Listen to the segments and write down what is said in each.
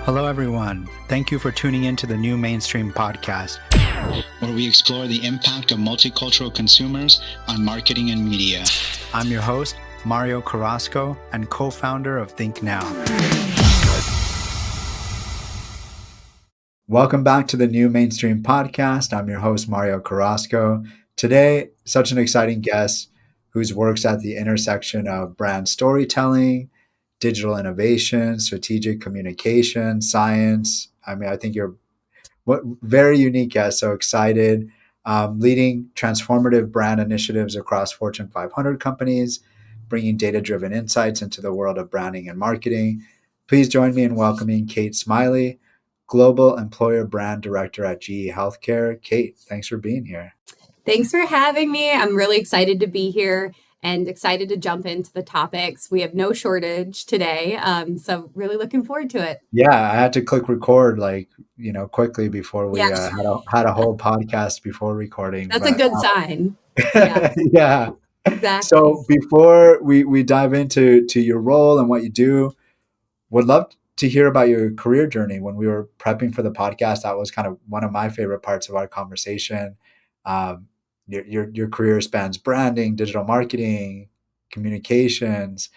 Hello, everyone. Thank you for tuning in to the New Mainstream podcast, where we explore the impact of multicultural consumers on marketing and media. I'm your host, Mario Carrasco, and co-founder of Think Now. Welcome back to the New Mainstream podcast. I'm your host, Mario Carrasco. Today, such an exciting guest whose works at the intersection of brand storytelling, digital innovation, strategic communication, science. I think you're very unique guest. So excited. Leading transformative brand initiatives across Fortune 500 companies, bringing data-driven insights into the world of branding and marketing. Please join me in welcoming Kate Smiley, Global Employer Brand Director at GE Healthcare. Kate, thanks for being here. Thanks for having me. I'm really excited to be here and excited to jump into the topics. We have no shortage today, so really looking forward to it. Yeah, I had to click record quickly before we Yes. had a whole podcast before recording. That's a good sign. Yeah. Exactly. So before we dive into your role and what you do, would love to hear about your career journey. When we were prepping for the podcast, that was kind of one of my favorite parts of our conversation. Your career spans branding, digital marketing, communications.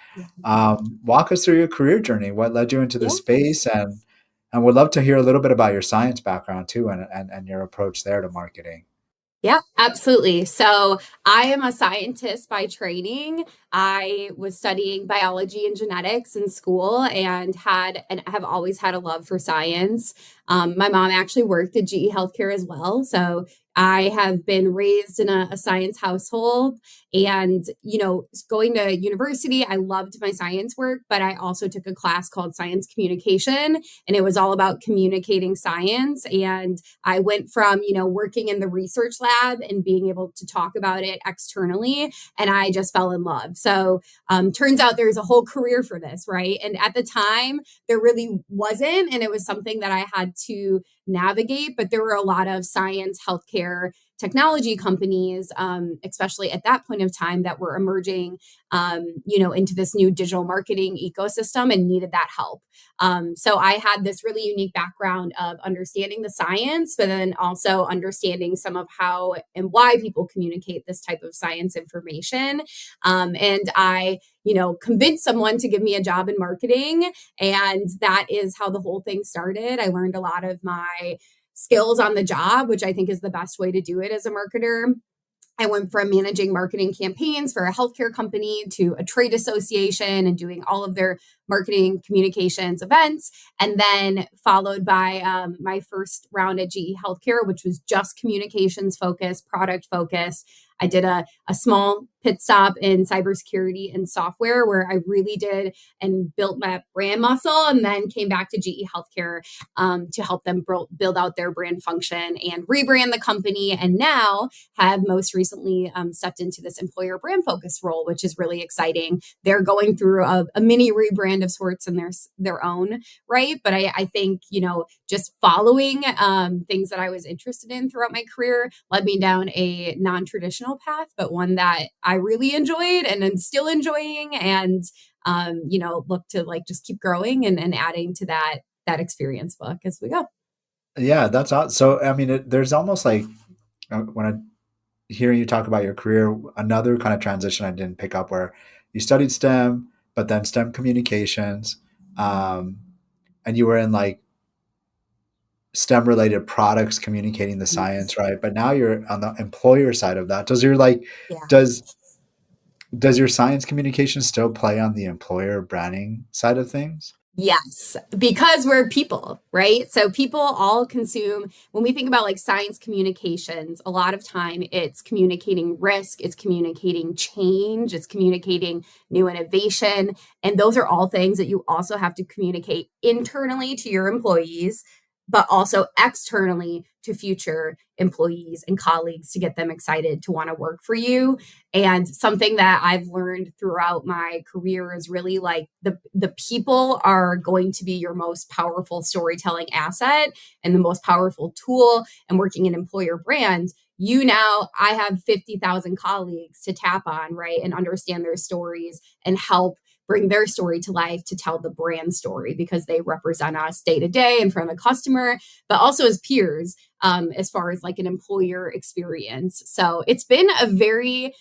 Walk us through your career journey. What led you into this space, and would love to hear a little bit about your science background too, and your approach there to marketing. Yeah, absolutely. So I am a scientist by training. I was studying biology and genetics in school and have always had a love for science. My mom actually worked at GE Healthcare as well. So I have been raised in a science household, and, going to university, I loved my science work, but I also took a class called science communication, and it was all about communicating science. And I went from, working in the research lab and being able to talk about it externally, and I just fell in love. So turns out there's a whole career for this, right? And at the time, there really wasn't, and it was something that I had to navigate, but there were a lot of science, healthcare, technology companies, especially at that point of time, that were emerging, into this new digital marketing ecosystem and needed that help. So I had this really unique background of understanding the science, but then also understanding some of how and why people communicate this type of science information. And I convinced someone to give me a job in marketing. And that is how the whole thing started. I learned a lot of my skills on the job, which I think is the best way to do it as a marketer. I went from managing marketing campaigns for a healthcare company to a trade association and doing all of their marketing communications events. And then followed by my first round at GE Healthcare, which was just communications focused, product focused. I did a small pit stop in cybersecurity and software where I really did and built my brand muscle, and then came back to GE Healthcare to help them build out their brand function and rebrand the company. And now have most recently stepped into this employer brand focus role, which is really exciting. They're going through a mini rebrand of sorts in their own right. But I think, just following things that I was interested in throughout my career led me down a non-traditional path, but one that I really enjoyed and am still enjoying, and look to just keep growing and adding to that experience book as we go. Yeah, that's awesome. So there's almost like when I hearing you talk about your career, another kind of transition I didn't pick up, where you studied STEM, but then STEM communications, and you were in like STEM related products communicating the science, right? But now you're on the employer side of that. Does your science communication still play on the employer branding side of things? Yes, because we're people, right? So people all consume, when we think about like science communications, a lot of time it's communicating risk, it's communicating change, it's communicating new innovation. And those are all things that you also have to communicate internally to your employees, but also externally to future employees and colleagues to get them excited to want to work for you. And something that I've learned throughout my career is really like the people are going to be your most powerful storytelling asset and the most powerful tool. And working in employer brand, I have 50,000 colleagues to tap on, right? And understand their stories and help bring their story to life to tell the brand story because they represent us day to day in front of the customer, but also as peers, as far as like an employer experience. So it's been a very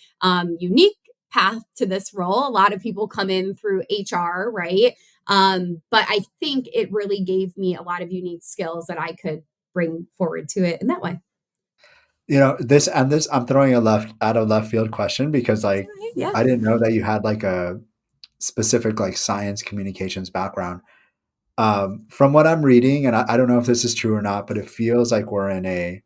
unique path to this role. A lot of people come in through HR, right? But I think it really gave me a lot of unique skills that I could bring forward to it in that way. This I'm throwing a left out of left field question because like Yeah. I didn't know that you had like a specific like science communications background. From what I'm reading, and I don't know if this is true or not, but it feels like we're in a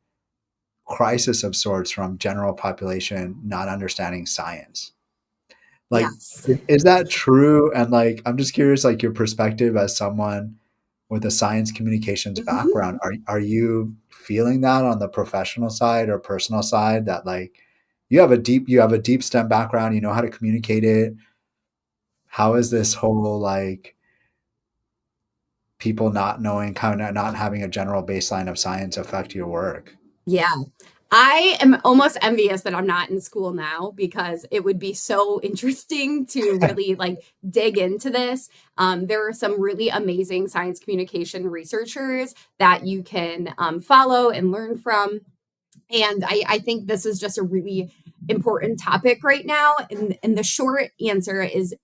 crisis of sorts from general population not understanding science. Like, Yes. is that true? And like, I'm just curious, like your perspective as someone with a science communications Mhm. background. Are you feeling that on the professional side or personal side that like you have a deep STEM background, you know how to communicate it? How is this whole like people not knowing, kind of not having a general baseline of science affect your work? Yeah. I am almost envious that I'm not in school now because it would be so interesting to really like dig into this. There are some really amazing science communication researchers that you can follow and learn from. And I think this is just a really important topic right now. And the short answer is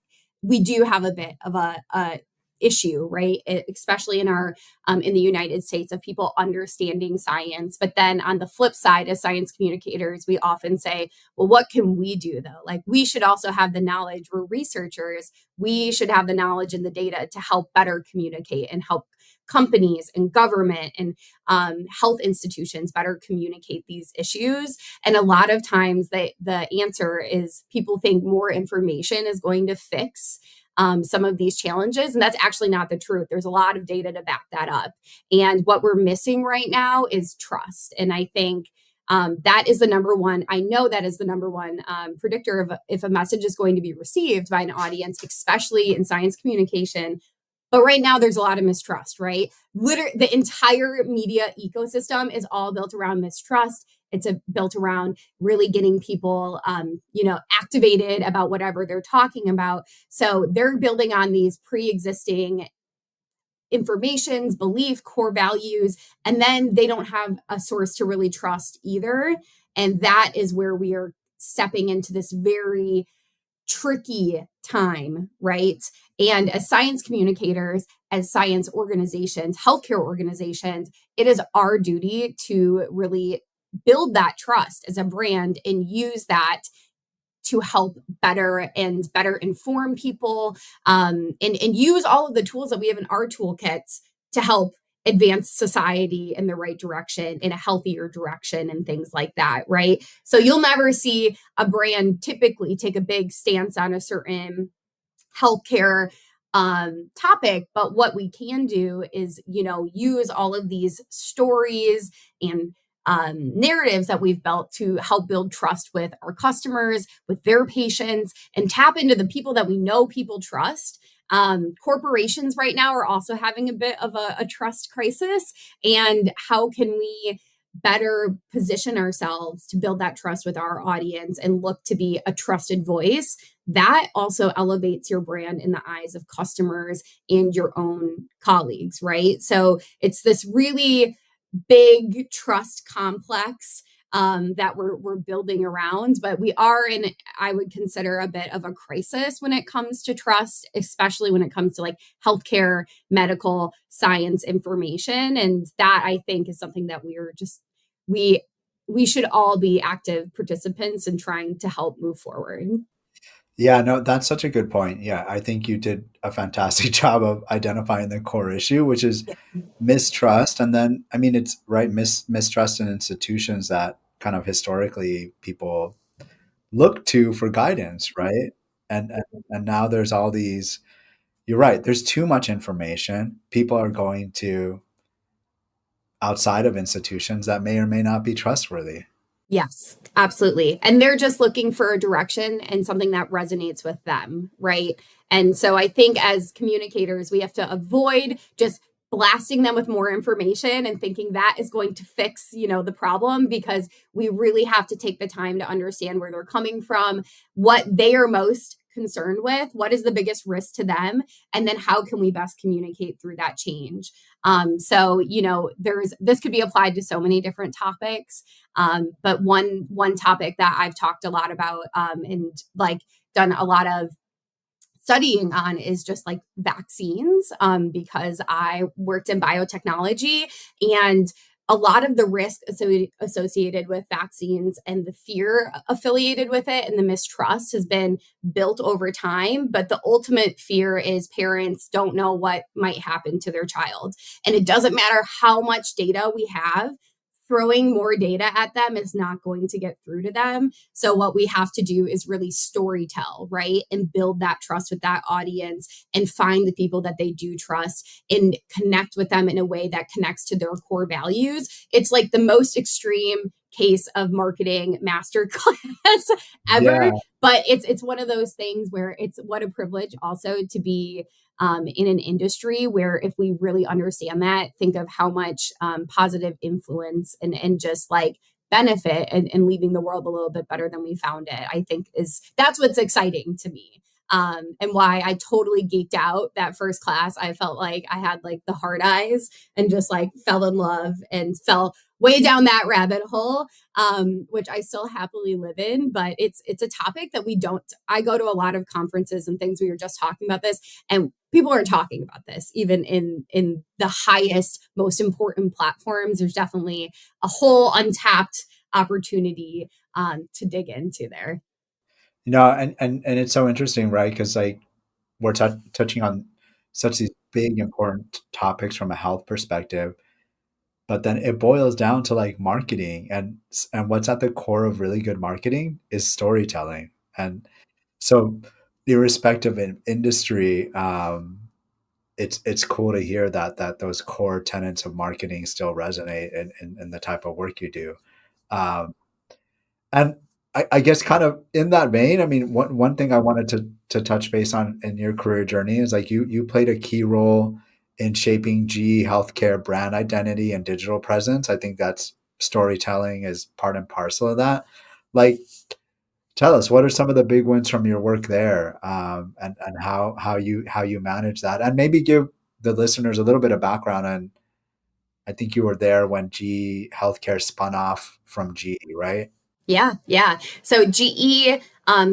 we do have a bit of a issue, right? Especially in our in the United States of people understanding science. But then on the flip side, as science communicators, we often say, well, what can we do though? Like we should also have the knowledge. We're researchers. We should have the knowledge and the data to help better communicate and help companies and government and health institutions better communicate these issues. And a lot of times the answer is people think more information is going to fix some of these challenges. And that's actually not the truth. There's a lot of data to back that up. And what we're missing right now is trust. And I think that is the number one. I know that is the number one predictor of if a message is going to be received by an audience, especially in science communication. But right now, there's a lot of mistrust, right? The entire media ecosystem is all built around mistrust. Built around really getting people, activated about whatever they're talking about. So they're building on these pre-existing informations, belief, core values, and then they don't have a source to really trust either. And that is where we are stepping into this very tricky time, right? And as science communicators, as science organizations, healthcare organizations, it is our duty to really build that trust as a brand and use that to help better inform people, and use all of the tools that we have in our toolkits to help advance society in the right direction, in a healthier direction, and things like that, right? So you'll never see a brand typically take a big stance on a certain healthcare topic, but what we can do is use all of these stories and narratives that we've built to help build trust with our customers, with their patients, and tap into the people that we know people trust. Corporations right now are also having a bit of a trust crisis, and how can we better position ourselves to build that trust with our audience and look to be a trusted voice that also elevates your brand in the eyes of customers and your own colleagues, right? So it's this really big trust complex that we're building around, but we are in, I would consider, a bit of a crisis when it comes to trust, especially when it comes to like healthcare, medical science information, and that I think is something that we we should all be active participants in trying to help move forward. Yeah, no, that's such a good point. Yeah, I think you did a fantastic job of identifying the core issue, which is Yeah. mistrust. And then, I mean, it's right, mistrust in institutions that kind of historically people look to for guidance, right? And now there's all these, you're right, there's too much information. People are going to outside of institutions that may or may not be trustworthy. Yes, absolutely. And they're just looking for a direction and something that resonates with them, right? And so I think as communicators, we have to avoid just blasting them with more information and thinking that is going to fix, the problem, because we really have to take the time to understand where they're coming from, what they are most concerned with, what is the biggest risk to them, and then how can we best communicate through that change. So this could be applied to so many different topics, but one topic that I've talked a lot about, and like done a lot of studying on, is just like vaccines, because I worked in biotechnology, and a lot of the risk associated with vaccines and the fear affiliated with it and the mistrust has been built over time. But the ultimate fear is parents don't know what might happen to their child. And it doesn't matter how much data we have, throwing more data at them is not going to get through to them. So what we have to do is really storytell, right? And build that trust with that audience and find the people that they do trust and connect with them in a way that connects to their core values. It's like the most extreme case of marketing masterclass ever. Yeah. But it's one of those things where it's what a privilege also to be in an industry where, if we really understand that, think of how much positive influence and just like benefit and leaving the world a little bit better than we found it, I think that's what's exciting to me. And why I totally geeked out that first class. I felt like I had like the hard eyes and just like fell in love and fell way down that rabbit hole, which I still happily live in. But it's a topic that I go to a lot of conferences and things. We were just talking about this, and people aren't talking about this even in the highest, most important platforms. There's definitely a whole untapped opportunity to dig into there. And it's so interesting, right? Because like we're touching on such these big important topics from a health perspective, but then it boils down to like marketing, and what's at the core of really good marketing is storytelling. And so, irrespective of industry, it's cool to hear that those core tenets of marketing still resonate in the type of work you do. Um, and I guess kind of in that vein, I mean, one thing I wanted to touch base on in your career journey is like you played a key role in shaping GE Healthcare brand identity and digital presence. I think that's storytelling is part and parcel of that. Like, tell us, what are some of the big wins from your work there, and how you manage that, and maybe give the listeners a little bit of background on. I think you were there when GE Healthcare spun off from GE, right? Yeah, yeah. So GE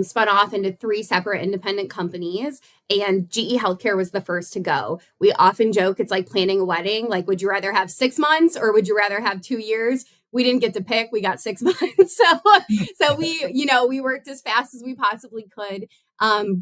spun off into three separate independent companies, and GE Healthcare was the first to go. We often joke it's like planning a wedding. Like, would you rather have 6 months or would you rather have 2 years? We didn't get to pick. We got 6 months. So we worked as fast as we possibly could,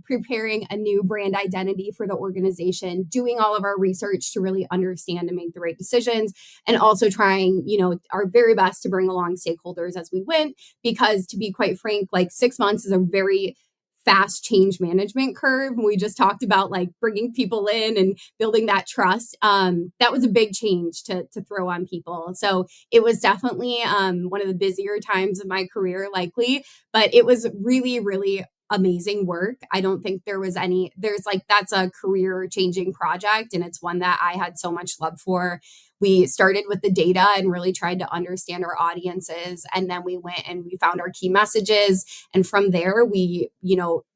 preparing a new brand identity for the organization, doing all of our research to really understand and make the right decisions, and also trying, our very best to bring along stakeholders as we went, because to be quite frank, like 6 months is a very fast change management curve. We just talked about like bringing people in and building that trust. That was a big change to throw on people. So it was definitely one of the busier times of my career, likely, but it was really, really amazing work. I don't think there's like, that's a career changing project. And it's one that I had so much love for. We started with the data and really tried to understand our audiences. And then we went and we found our key messages. And from there, we,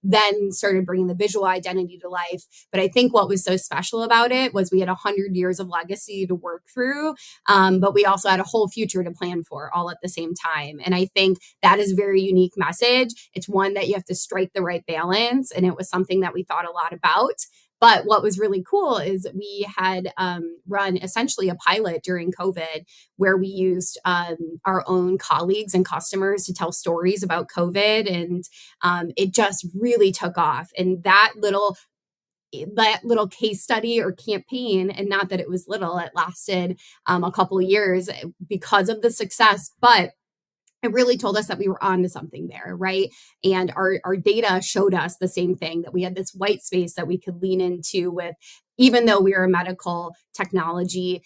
then started bringing the visual identity to life. But I think what was so special about it was we had 100 years of legacy to work through, but we also had a whole future to plan for all at the same time. And I think that is a very unique message. It's one that you have to strike the right balance. And it was something that we thought a lot about. But what was really cool is we had run essentially a pilot during COVID where we used our own colleagues and customers to tell stories about COVID. And it just really took off. And that little case study or campaign, and not that it was little, it lasted a couple of years because of the success. But it really told us that we were on to something there, right? And our data showed us the same thing, that we had this white space that we could lean into with, even though we are a medical technology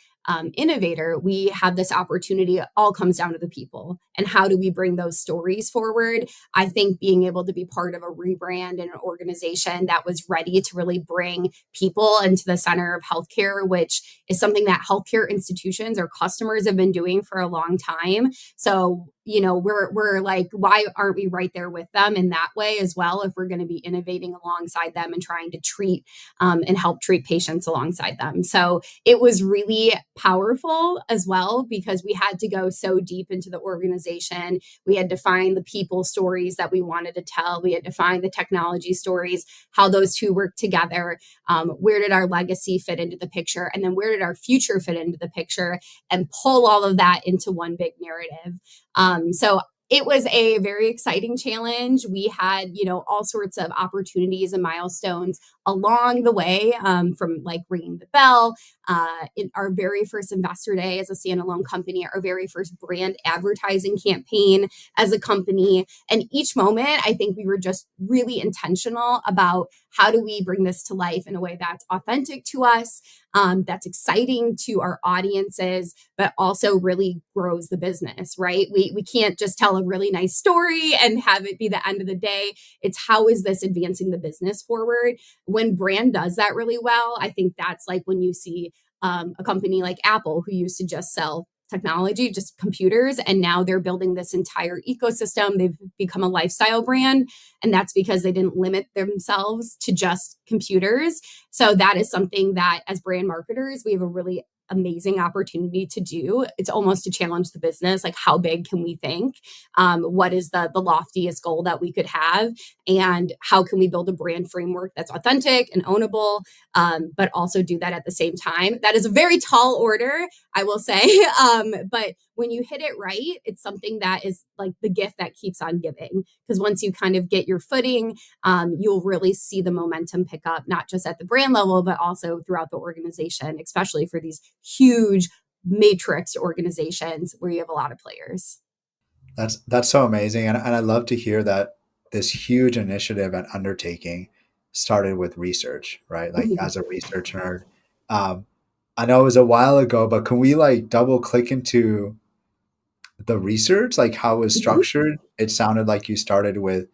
innovator, we have this opportunity. It all comes down to the people. And how do we bring those stories forward? I think being able to be part of a rebrand and an organization that was ready to really bring people into the center of healthcare, which is something that healthcare institutions or customers have been doing for a long time. So we're like, why aren't we right there with them in that way as well, if we're going to be innovating alongside them and trying to treat and help treat patients alongside them. So it was really powerful as well, because we had to go so deep into the organization. We had to find the people stories that we wanted to tell. We had to find the technology stories, how those two work together. Where did our legacy fit into the picture? And then where did our future fit into the picture? And pull all of that into one big narrative. So it was a very exciting challenge. We had, all sorts of opportunities and milestones along the way, from like ringing the bell, in our very first investor day as a standalone company, our very first brand advertising campaign as a company. And each moment, I think we were just really intentional about how do we bring this to life in a way that's authentic to us, that's exciting to our audiences, but also really grows the business, right? We can't just tell a really nice story and have it be the end of the day. It's how is this advancing the business forward? When brand does that really well, I think that's like when you see a company like Apple, who used to just sell technology, just computers, and now they're building this entire ecosystem. They've become a lifestyle brand, and that's because they didn't limit themselves to just computers. So that is something that as brand marketers, we have a really amazing opportunity to do. It's almost to challenge the business. Like, how big can we think? What is the loftiest goal that we could have? And how can we build a brand framework that's authentic and ownable, but also do that at the same time? That is a very tall order, I will say. But when you hit it right, it's something that is like the gift that keeps on giving. Because once you kind of get your footing, you'll really see the momentum pick up, not just at the brand level, but also throughout the organization, especially for these huge matrix organizations where you have a lot of players. That's so amazing. And I love to hear that this huge initiative and undertaking started with research, right? Like Mhm. as a research nerd. Um, I know it was a while ago, but can we like double click into the research, like how it was Mhm. structured? It sounded like you started with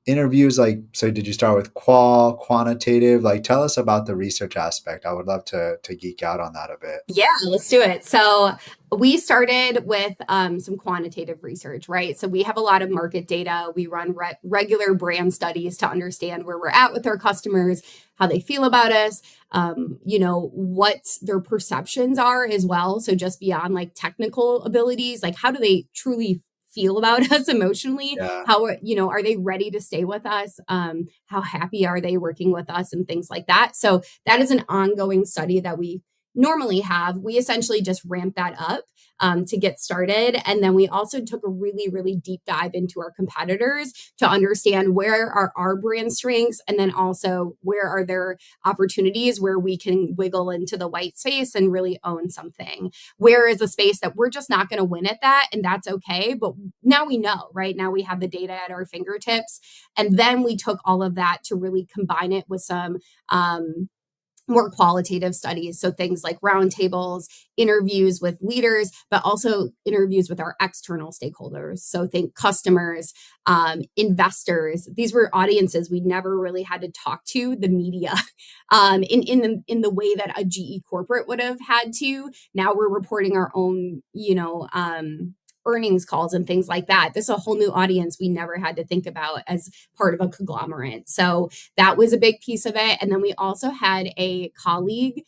interviews. Like, so did you start with quantitative? Like, tell us about the research aspect. I would love to geek out on that a bit. Yeah, let's do it. So we started with some quantitative research, right? So we have a lot of market data. We run regular brand studies to understand where we're at with our customers, how they feel about us, what their perceptions are as well. So just beyond like technical abilities, like how do they truly feel about us emotionally? Yeah. How, are they ready to stay with us? How happy are they working with us and things like that? So that is an ongoing study that we normally have. We essentially just ramped that up to get started. And then we also took a really, really deep dive into our competitors to understand where are our brand strengths, and then also where are there opportunities where we can wiggle into the white space and really own something. Where is a space that we're just not going to win at that, and that's okay. But now we know, right? Now we have the data at our fingertips. And then we took all of that to really combine it with some more qualitative studies. So things like roundtables, interviews with leaders, but also interviews with our external stakeholders. So think customers, investors. These were audiences we never really had to talk to, the media, in the way that a GE corporate would have had to. Now we're reporting our own, earnings calls and things like that. This is a whole new audience we never had to think about as part of a conglomerate. So that was a big piece of it. And then we also had a colleague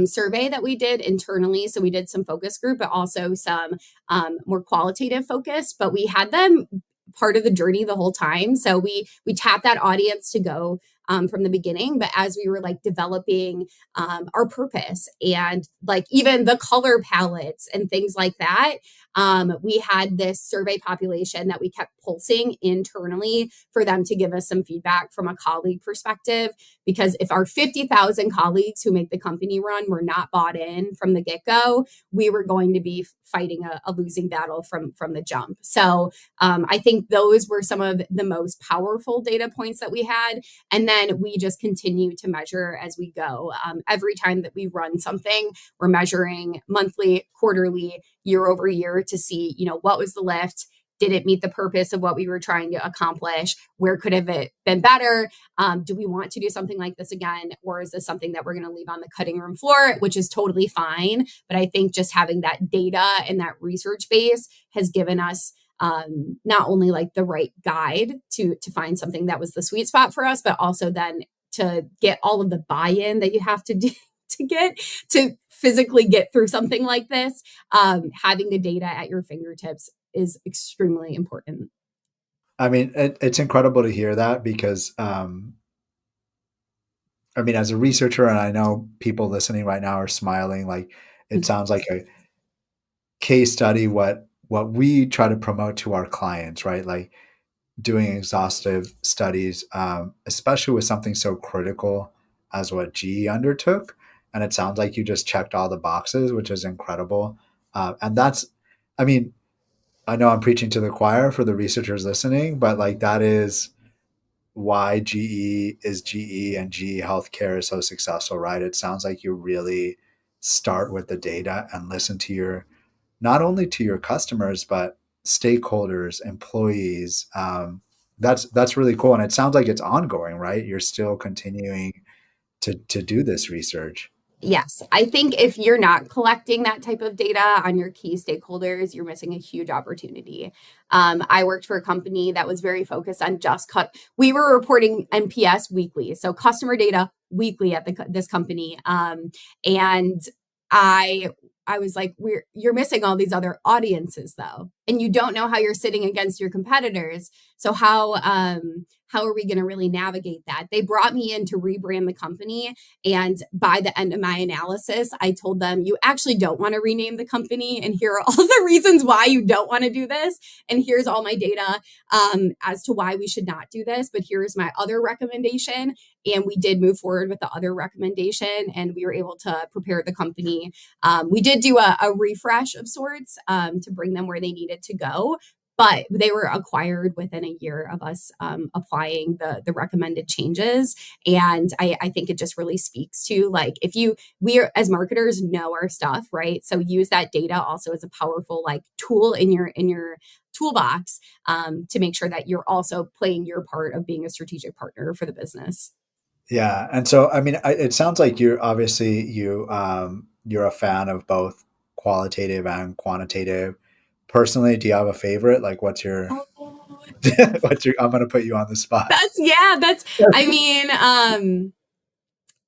survey that we did internally. So we did some focus group, but also some more qualitative focus. But we had them part of the journey the whole time. So we tapped that audience to go from the beginning. But as we were like developing our purpose and like even the color palettes and things like that, we had this survey population that we kept pulsing internally for them to give us some feedback from a colleague perspective. Because if our 50,000 colleagues who make the company run were not bought in from the get-go, we were going to be fighting a losing battle from the jump. So I think those were some of the most powerful data points that we had. And then we just continue to measure as we go. Every time that we run something, we're measuring monthly, quarterly, year over year to see, what was the lift? Did it meet the purpose of what we were trying to accomplish? Where could have it been better? Do we want to do something like this again? Or is this something that we're going to leave on the cutting room floor, which is totally fine. But I think just having that data and that research base has given us not only like the right guide to find something that was the sweet spot for us, but also then to get all of the buy-in that you have to do to get to physically get through something like this. Having the data at your fingertips is extremely important. I mean, it's incredible to hear that because, I mean, as a researcher, and I know people listening right now are smiling, like it sounds like a case study what we try to promote to our clients, right? Like doing exhaustive studies, especially with something so critical as what GE undertook. And it sounds like you just checked all the boxes, which is incredible. And that's, I mean, I know I'm preaching to the choir for the researchers listening, but like that is why GE is GE and GE Healthcare is so successful, right? It sounds like you really start with the data and listen to your not only to your customers but stakeholders, employees. That's really cool, and it sounds like it's ongoing, right? You're still continuing to do this research. Yes, I think if you're not collecting that type of data on your key stakeholders, you're missing a huge opportunity. I worked for a company that was very focused on just cut. We were reporting NPS weekly, so customer data weekly at this company, and I I was like, you're missing all these other audiences though, and you don't know how you're sitting against your competitors. So how are we going to really navigate that? They brought me in to rebrand the company. And by the end of my analysis, I told them, you actually don't want to rename the company. And here are all the reasons why you don't want to do this. And here's all my data as to why we should not do this. But here's my other recommendation. And we did move forward with the other recommendation and we were able to prepare the company. We did do a refresh of sorts to bring them where they needed to go. But they were acquired within a year of us applying the recommended changes. And I think it just really speaks to like, we are, as marketers know our stuff, right? So use that data also as a powerful like tool in your toolbox to make sure that you're also playing your part of being a strategic partner for the business. Yeah, and so I mean, it sounds like you're obviously you're a fan of both qualitative and quantitative. Personally, do you have a favorite? Like, what's your Oh, what's your? I'm going to put you on the spot. that's, I mean,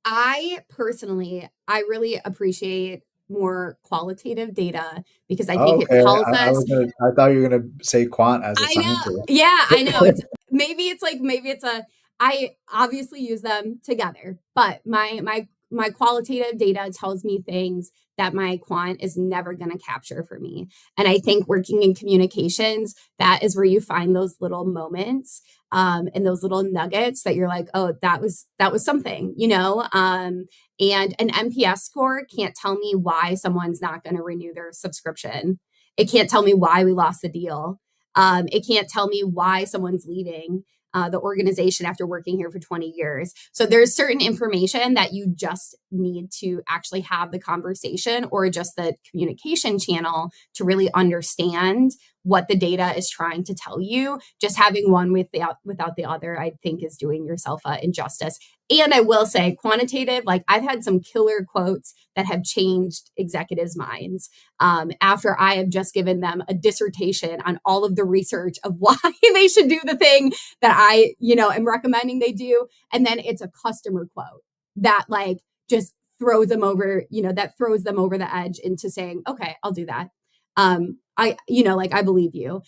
I personally, I really appreciate more qualitative data because I think Oh, it okay, tells us. I thought you were gonna say quant as a I know. scientist. Yeah, I know. Maybe it's a I obviously use them together, but my qualitative data tells me things that my quant is never going to capture for me. And I think working in communications, that is where you find those little moments and those little nuggets that you're like, oh, that was something, you know? And an NPS score can't tell me why someone's not going to renew their subscription. It can't tell me why we lost the deal. It can't tell me why someone's leaving the organization after working here for 20 years. So there's certain information that you just need to actually have the conversation or just the communication channel to really understand what the data is trying to tell you. Just having one without the other, I think, is doing yourself injustice. And I will say, quantitative, like I've had some killer quotes that have changed executives' minds after I have just given them a dissertation on all of the research of why they should do the thing that I, am recommending they do. And then it's a customer quote that like just throws them over, that throws them over the edge into saying, okay, I'll do that. I believe you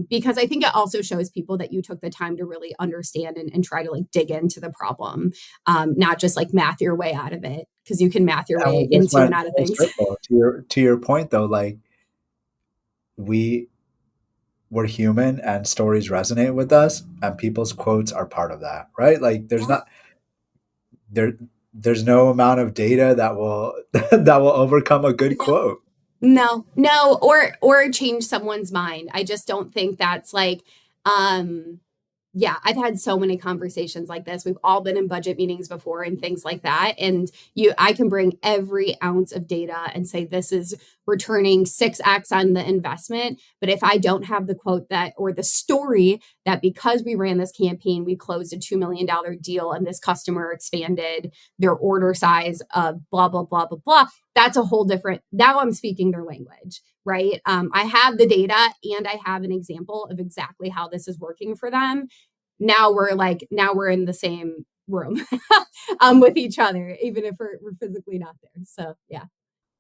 because I think it also shows people that you took the time to really understand and try to like dig into the problem, not just like math your way out of it because you can math your And way we just into and went out of full things. circle. To your point though, like we we're human and stories resonate with us, and people's quotes are part of that, right? Like there there's no amount of data that will that will overcome a good No, quote. no, or change someone's mind. I just don't think that's like, um, yeah, I've had so many conversations like this. We've all been in budget meetings before and things like that. And I can bring every ounce of data and say, this is returning 6x on the investment. But if I don't have the quote that, or the story that because we ran this campaign, we closed a $2 million deal and this customer expanded their order size of blah, blah, blah, blah, blah. that's a whole different, now I'm speaking their language, right? I have the data and I have an example of exactly how this is working for them. Now we're in the same room with each other, even if we're physically not there. So yeah.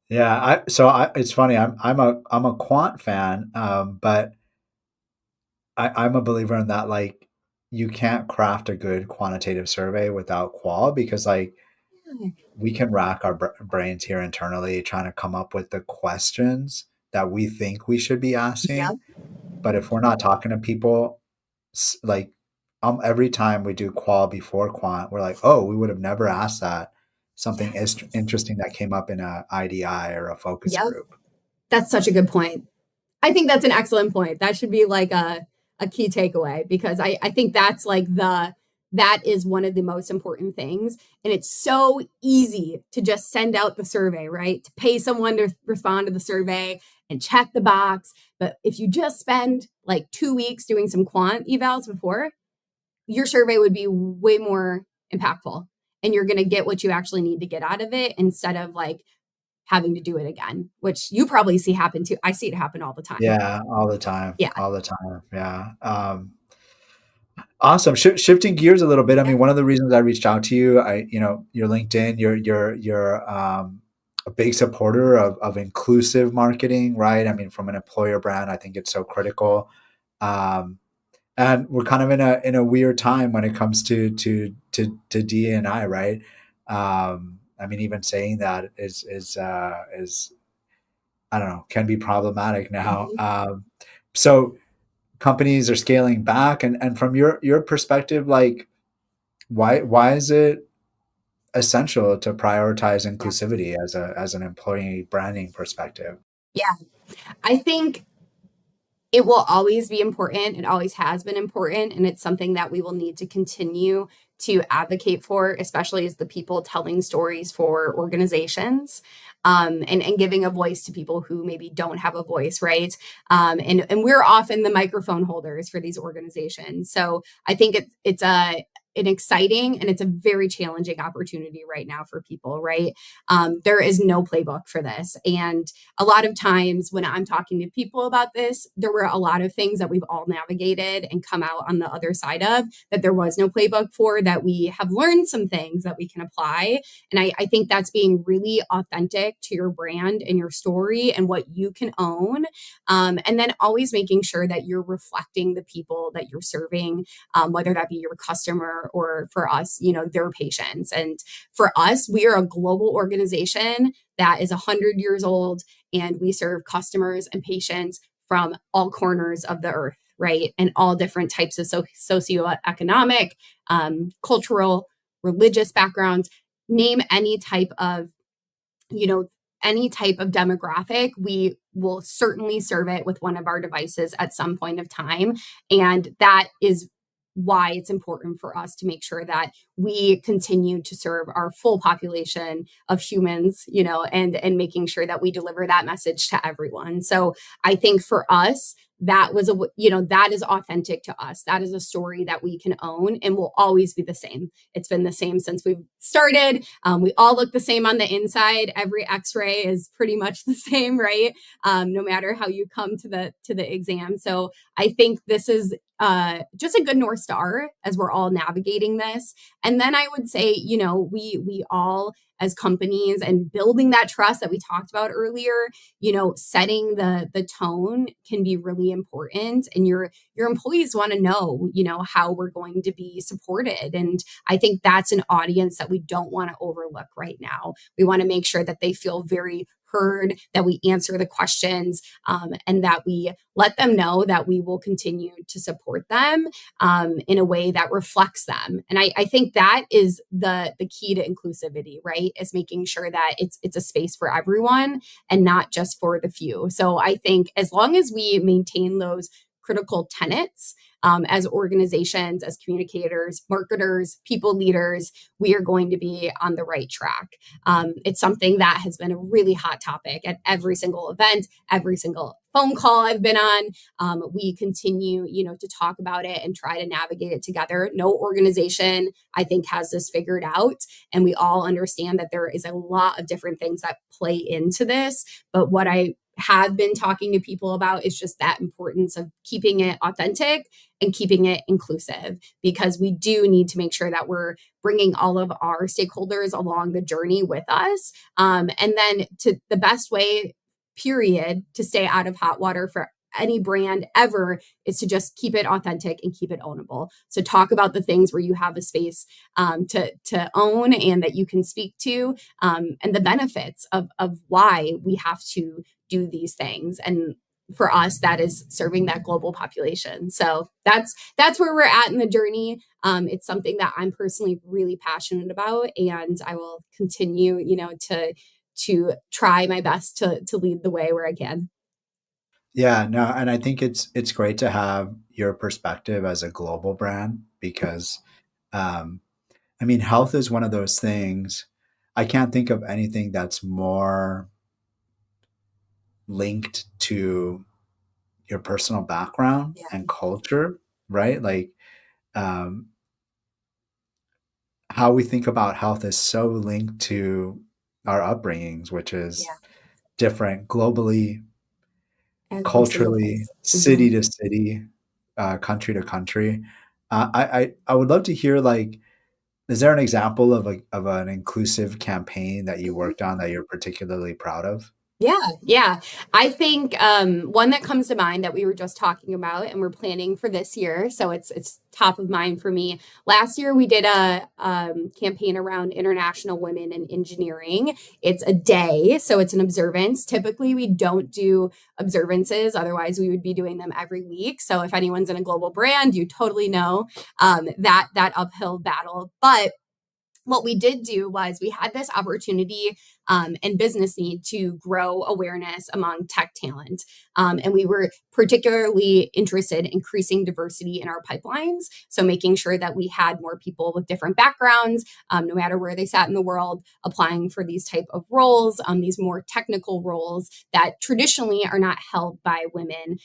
Yeah, it's funny. I'm a quant fan, but I'm a believer in that. Like, you can't craft a good quantitative survey without qual, because like we can rack our brains here internally trying to come up with the questions that we think we should be asking. Yep. But if we're not talking to people, like, every time we do qual before quant, we're like, oh, we would have never asked that. Something is Yes. interesting that came up in a IDI or a focus Yep. group. That's such a good point. I think that's an excellent point. That should be like a key takeaway, because I think that's like that is one of the most important things. And it's so easy to just send out the survey, right? To pay someone to respond to the survey and check the box. But if you just spend like 2 weeks doing some quant evals before, your survey would be way more impactful, and you're going to get what you actually need to get out of it, instead of like having to do it again, which you probably see happen too. I see it happen all the time. Yeah, all the time, Yeah. all the time. Yeah. Awesome. Shifting gears a little bit. I Yeah. mean, one of the reasons I reached out to you, your LinkedIn, you're a big supporter of inclusive marketing, right? I mean, from an employer brand, I think it's so critical. Um, and we're kind of in a weird time when it comes to D&I, right? I mean, even saying that is I don't know, can be problematic now. Mhm. So companies are scaling back, and from your perspective, like, why is it essential to prioritize Yeah. inclusivity as an employee branding perspective? Yeah. I think it will always be important. It always has been important. And it's something that we will need to continue to advocate for, especially as the people telling stories for organizations, and giving a voice to people who maybe don't have a voice, right? And we're often the microphone holders for these organizations. So I think it's an exciting and it's a very challenging opportunity right now for people, right? There is no playbook for this. And a lot of times when I'm talking to people about this, there were a lot of things that we've all navigated and come out on the other side of, that there was no playbook for, that we have learned some things that we can apply. And I think that's being really authentic to your brand and your story and what you can own. And then always making sure that you're reflecting the people that you're serving, whether that be your customer or, for us, their patients. And for us, we are a global organization that is 100 years old, and we serve customers and patients from all corners of the earth, right? And all different types of socioeconomic, cultural, religious backgrounds. Name any type of, you know, any type of demographic, we will certainly serve it with one of our devices at some point of time. And that is why it's important for us to make sure that we continue to serve our full population of humans, and making sure that we deliver that message to everyone. So I think for us, that was that is authentic to us. That is a story that we can own and will always be the same. It's been the same since we've started. We all look the same on the inside. Every X-ray is pretty much the same, right? No matter how you come to the exam. So I think this is just a good North Star as we're all navigating this. And then I would say, we all, as companies, and building that trust that we talked about earlier, setting the tone can be really important. And your employees want to know, how we're going to be supported. And I think that's an audience that we don't want to overlook right now. We want to make sure that they feel very heard, that we answer the questions, and that we let them know that we will continue to support them in a way that reflects them. And I think that is the key to inclusivity, right? Is making sure that it's a space for everyone and not just for the few. So I think as long as we maintain those critical tenets, as organizations, as communicators, marketers, people leaders, we are going to be on the right track. It's something that has been a really hot topic at every single event, every single phone call I've been on. We continue, to talk about it and try to navigate it together. No organization, I think, has this figured out. And we all understand that there is a lot of different things that play into this. But what I have been talking to people about is just that importance of keeping it authentic and keeping it inclusive, because we do need to make sure that we're bringing all of our stakeholders along the journey with us. And then to the best way, period, to stay out of hot water for any brand ever is to just keep it authentic and keep it ownable. So talk about the things where you have a space to own and that you can speak to, and the benefits of why we have to do these things. And for us, that is serving that global population. So that's where we're at in the journey. It's something that I'm personally really passionate about, and I will continue, to try my best to lead the way where I can. Yeah, no, and I think it's great to have your perspective as a global brand because, um, I mean, health is one of those things. I can't think of anything that's more linked to your personal background Yeah. and culture, right? Like, um, how we think about health is so linked to our upbringings, which is Yeah. different globally, Every single culturally, place. city to city, country to country. I would love to hear, like, is there an example of an inclusive campaign that you Mhm. worked on that you're particularly proud of? Yeah. I think one that comes to mind that we were just talking about and we're planning for this year, so it's top of mind for me. Last year we did a campaign around International Women in Engineering. It's a day, so it's an observance. Typically we don't do observances, otherwise we would be doing them every week. So if anyone's in a global brand, you totally know that uphill battle. But what we did do was we had this opportunity and business need to grow awareness among tech talent. And we were particularly interested in increasing diversity in our pipelines. So making sure that we had more people with different backgrounds, no matter where they sat in the world, applying for these type of roles, these more technical roles that traditionally are not held by women.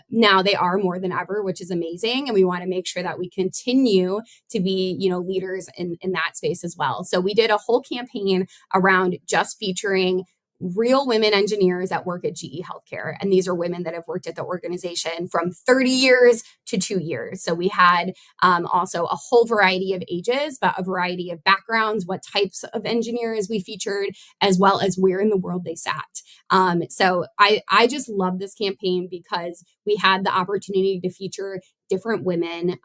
Now they are more than ever, which is amazing. And we want to make sure that we continue to be, leaders in that space as well. So we did a whole campaign around just featuring real women engineers that work at GE Healthcare. And these are women that have worked at the organization from 30 years to 2 years. So we had also a whole variety of ages, but a variety of backgrounds, what types of engineers we featured, as well as where in the world they sat. So I just love this campaign because we had the opportunity to feature different women,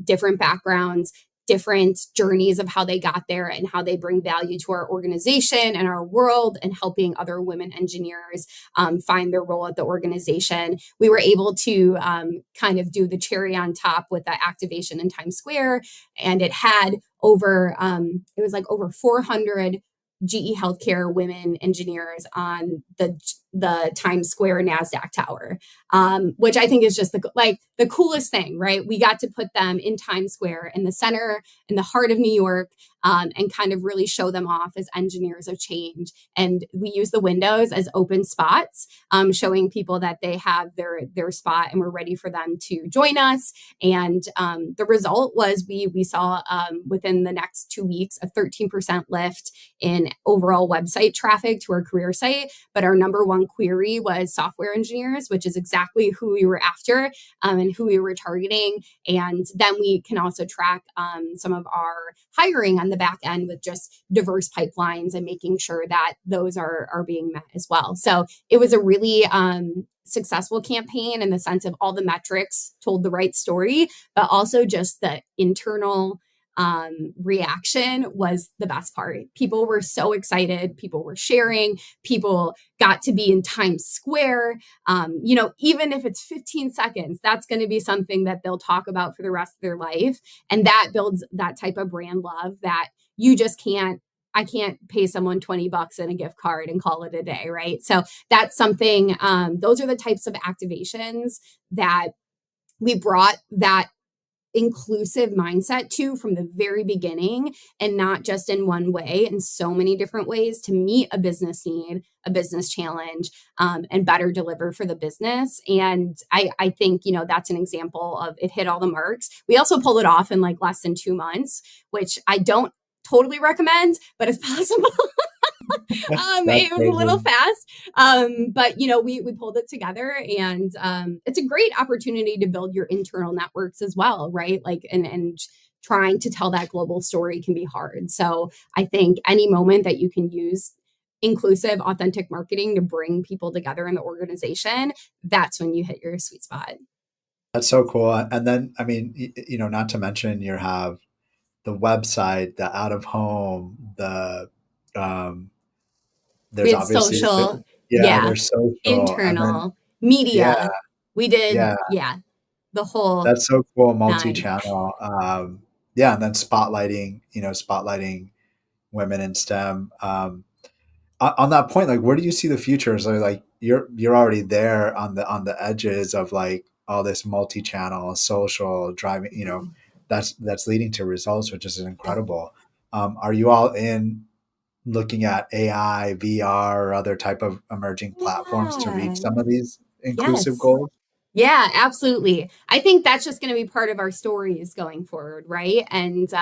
different backgrounds, different journeys of how they got there and how they bring value to our organization and our world and helping other women engineers find their role at the organization. We were able to kind of do the cherry on top with that activation in Times Square. And it had it was like over 400 GE Healthcare women engineers on the Times Square NASDAQ tower, which I think is just the coolest thing, right? We got to put them in Times Square in the center, in the heart of New York, and kind of really show them off as engineers of change. And we use the windows as open spots, showing people that they have their spot and we're ready for them to join us. And the result was we saw within the next 2 weeks a 13% lift in overall website traffic to our career site. But our number one query was software engineers, which is exactly who we were after and who we were targeting. And then we can also track some of our hiring on the back end with just diverse pipelines and making sure that those are being met as well. So it was a really successful campaign in the sense of all the metrics told the right story, but also just the internal reaction was the best part. People were so excited. People were sharing. People got to be in Times Square. Even if it's 15 seconds, that's going to be something that they'll talk about for the rest of their life. And that builds that type of brand love that you just can't. I can't pay someone $20 in a gift card and call it a day, right? So that's something, those are the types of activations that we brought that inclusive mindset too from the very beginning, and not just in one way, in so many different ways to meet a business need, a business challenge, and better deliver for the business. And I think, that's an example of it hit all the marks. We also pulled it off in like less than 2 months, which I don't totally recommend, but it's possible. That's It was a little crazy. fast, but we pulled it together, and it's a great opportunity to build your internal networks as well, right? Like, and trying to tell that global story can be hard. So I think any moment that you can use inclusive, authentic marketing to bring people together in the organization, that's when you hit your sweet spot. That's so cool. And then, I mean, not to mention you have the website, the out of home, um, We there's had obviously, social, yeah, yeah, there's social, and then, internal, yeah, media. We did, yeah, yeah, the whole that's so cool, nine. multi-channel. Yeah, and then spotlighting women in STEM. On that point, like, where do you see the future? So, like, you're already there on the edges of like all this multi-channel social driving. That's leading to results, which is incredible. Are you all in looking at AI, VR, or other type of emerging platforms to reach Yeah. some of these inclusive Yes. goals? Yeah, absolutely. I think that's just going to be part of our stories going forward, right? And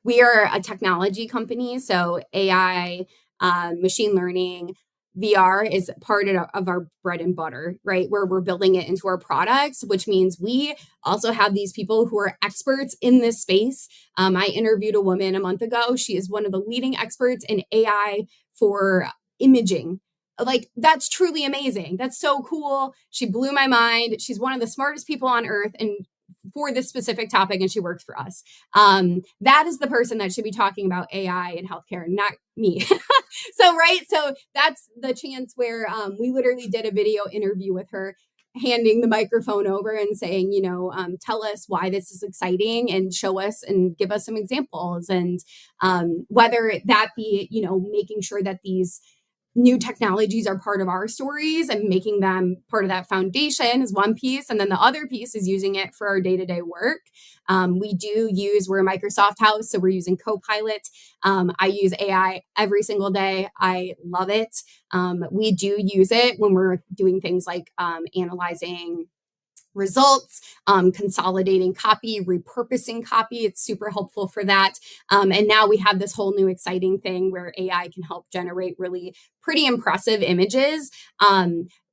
we are a technology company, so AI, machine learning, VR is part of our bread and butter, right? Where we're building it into our products, which means we also have these people who are experts in this space. I interviewed a woman a month ago. She is one of the leading experts in AI for imaging. Like, that's truly amazing. That's so cool. She blew my mind. She's one of the smartest people on earth, and for this specific topic, and she works for us. That is the person that should be talking about AI in healthcare, not me. So that's the chance where we literally did a video interview with her, handing the microphone over and saying, tell us why this is exciting and show us and give us some examples. And whether that be, making sure that these new technologies are part of our stories and making them part of that foundation is one piece. And then the other piece is using it for our day-to-day work. We're a Microsoft house, so we're using Copilot. I use AI every single day. I love it. We do use it when we're doing things like analyzing results, consolidating copy, repurposing copy. It's super helpful for that. And now we have this whole new exciting thing where AI can help generate really pretty impressive images.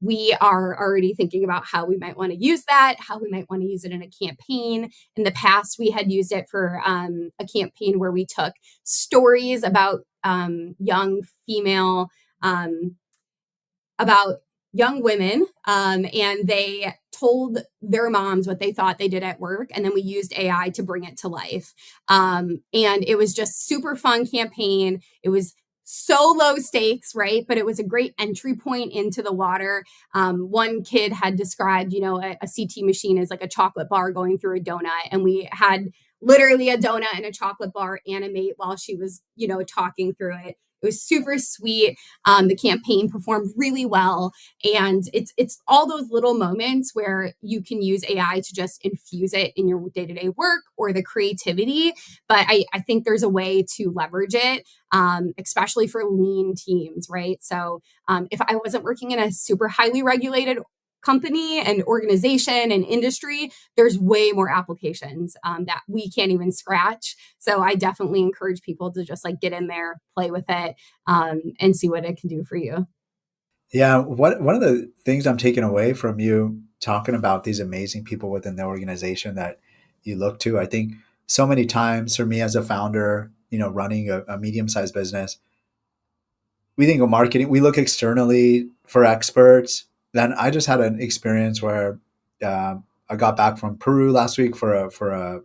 We are already thinking about how we might want to use that, how we might want to use it in a campaign. In the past, we had used it for a campaign where we took stories about young female, about young women, and they told their moms what they thought they did at work, and then we used AI to bring it to life. And it was just super fun campaign. It was so low stakes, right? But it was a great entry point into the water. One kid had described, a CT machine as like a chocolate bar going through a donut, and we had literally a donut and a chocolate bar animate while she was, talking through it. It was super sweet. The campaign performed really well, and it's all those little moments where you can use AI to just infuse it in your day to day work or the creativity. But I think there's a way to leverage it, especially for lean teams, right? So if I wasn't working in a super highly regulated company and organization and industry, there's way more applications that we can't even scratch. So I definitely encourage people to just like get in there, play with it, and see what it can do for you. Yeah, one of the things I'm taking away from you talking about these amazing people within the organization that you look to, I think so many times for me as a founder, running a medium-sized business, we think of marketing, we look externally for experts. Then I just had an experience where I got back from Peru last week for a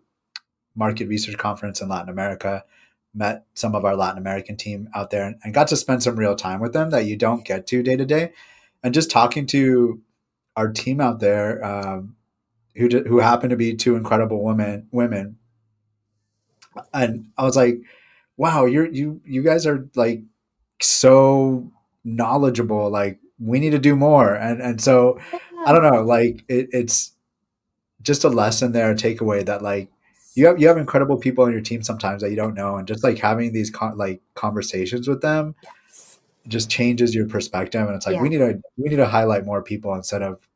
market research conference in Latin America, met some of our Latin American team out there, and got to spend some real time with them that you don't get to day to day. And just talking to our team out there, who happened to be two incredible women, and I was like, wow, you guys are like so knowledgeable. Like, we need to do more. And so I Yeah. don't know, like it's just a lesson there, a takeaway that like you have incredible people on your team sometimes that you don't know, and just like having these conversations with them Yes. just changes your perspective. And it's like Yeah. we need to highlight more people instead of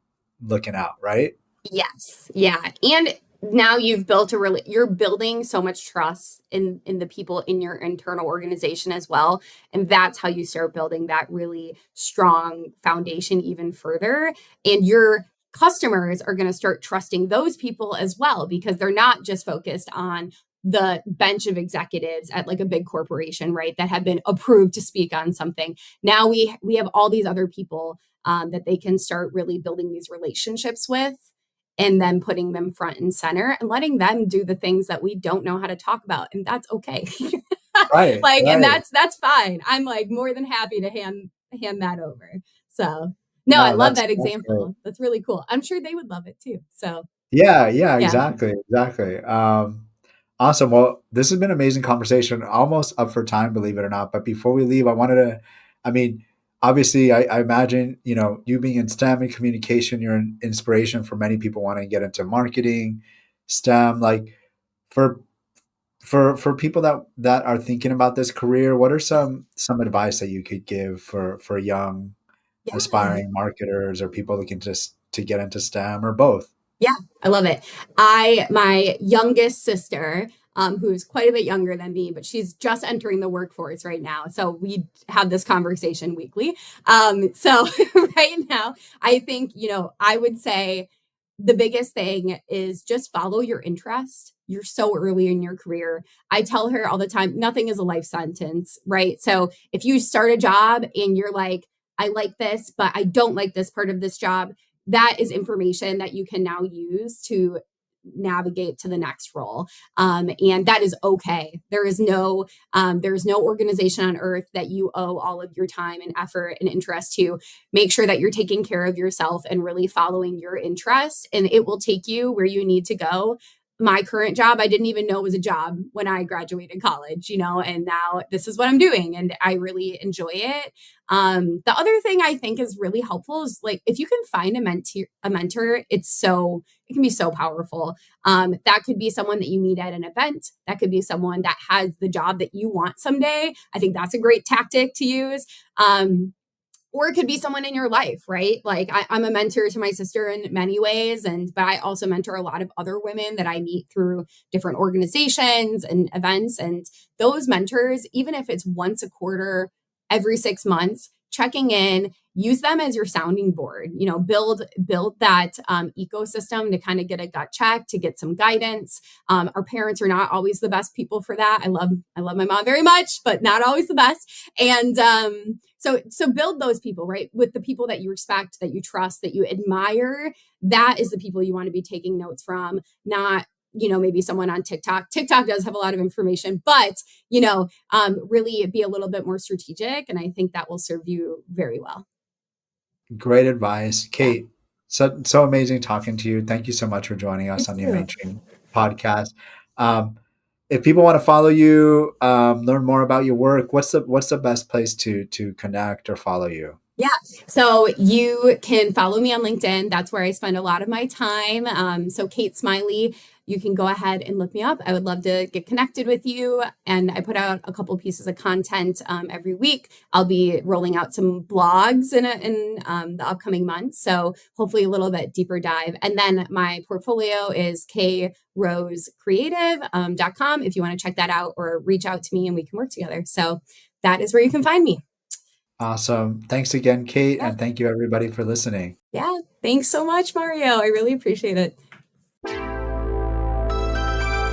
looking out, right? Yes. Yeah. And now you've built you're building so much trust in the people in your internal organization as well. And that's how you start building that really strong foundation even further. And your customers are going to start trusting those people as well, because they're not just focused on the bench of executives at like a big corporation, right, that have been approved to speak on something. Now we have all these other people that they can start really building these relationships with, and then putting them front and center and letting them do the things that we don't know how to talk about. And that's okay. Right, Like, and right. that's fine. I'm like more than happy to hand that over. So no, I No, love that's that great. example. That's really cool. I'm sure they would love it too. So Yeah, yeah, yeah. exactly, exactly. Awesome. Well, this has been an amazing conversation. Almost up for time, believe it or not. But before we leave, I wanted to, I mean, obviously, I imagine, you being in STEM and communication, you're an inspiration for many people wanting to get into marketing, STEM. Like for for people that are thinking about this career, what are some advice that you could give for young Yeah. aspiring marketers or people looking to get into STEM or both? Yeah, I love it. My youngest sister, who's quite a bit younger than me, but she's just entering the workforce right now. So we have this conversation weekly. So right now, I think, I would say the biggest thing is just follow your interest. You're so early in your career. I tell her all the time, nothing is a life sentence, right? So if you start a job and you're like, I like this, but I don't like this part of this job, that is information that you can now use to navigate to the next role, and that is okay. There is no organization on earth that you owe all of your time and effort and interest to. Make sure that you're taking care of yourself and really following your interest, and it will take you where you need to go. My current job, I didn't even know was a job when I graduated college, and now this is what I'm doing, and I really enjoy it. The other thing I think is really helpful is, like, if you can find a mentor, it can be so powerful. That could be someone that you meet at an event. That could be someone that has the job that you want someday. I think that's a great tactic to use. Or it could be someone in your life, right? Like, I'm a mentor to my sister in many ways, but I also mentor a lot of other women that I meet through different organizations and events. And those mentors, even if it's once a quarter, every 6 months, checking in, use them as your sounding board. Build that ecosystem to kind of get a gut check, to get some guidance. Our parents are not always the best people for that. I love my mom very much, but not always the best. And so build those people, right? With the people that you respect, that you trust, that you admire. That is the people you want to be taking notes from, not, maybe someone on TikTok. TikTok does have a lot of information, but, really be a little bit more strategic. And I think that will serve you very well. Great advice, Yeah. Kate. So amazing talking to you. Thank you so much for joining You us on the too. Mainstream podcast. Um, if people want to follow you, learn more about your work, what's the best place to connect or follow you? Yeah. So you can follow me on LinkedIn. That's where I spend a lot of my time. So Kate Smiley, you can go ahead and look me up. I would love to get connected with you. And I put out a couple pieces of content every week. I'll be rolling out some blogs in the upcoming months. So hopefully a little bit deeper dive. And then my portfolio is krosecreative.com if you want to check that out, or reach out to me and we can work together. So that is where you can find me. Awesome. Thanks again, Kate, Yeah. and thank you everybody for listening. Yeah. Thanks so much, Mario. I really appreciate it.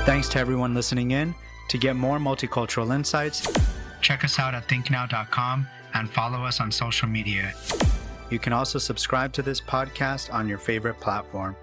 Thanks to everyone listening in. To get more multicultural insights, check us out at thinknow.com and follow us on social media. You can also subscribe to this podcast on your favorite platform.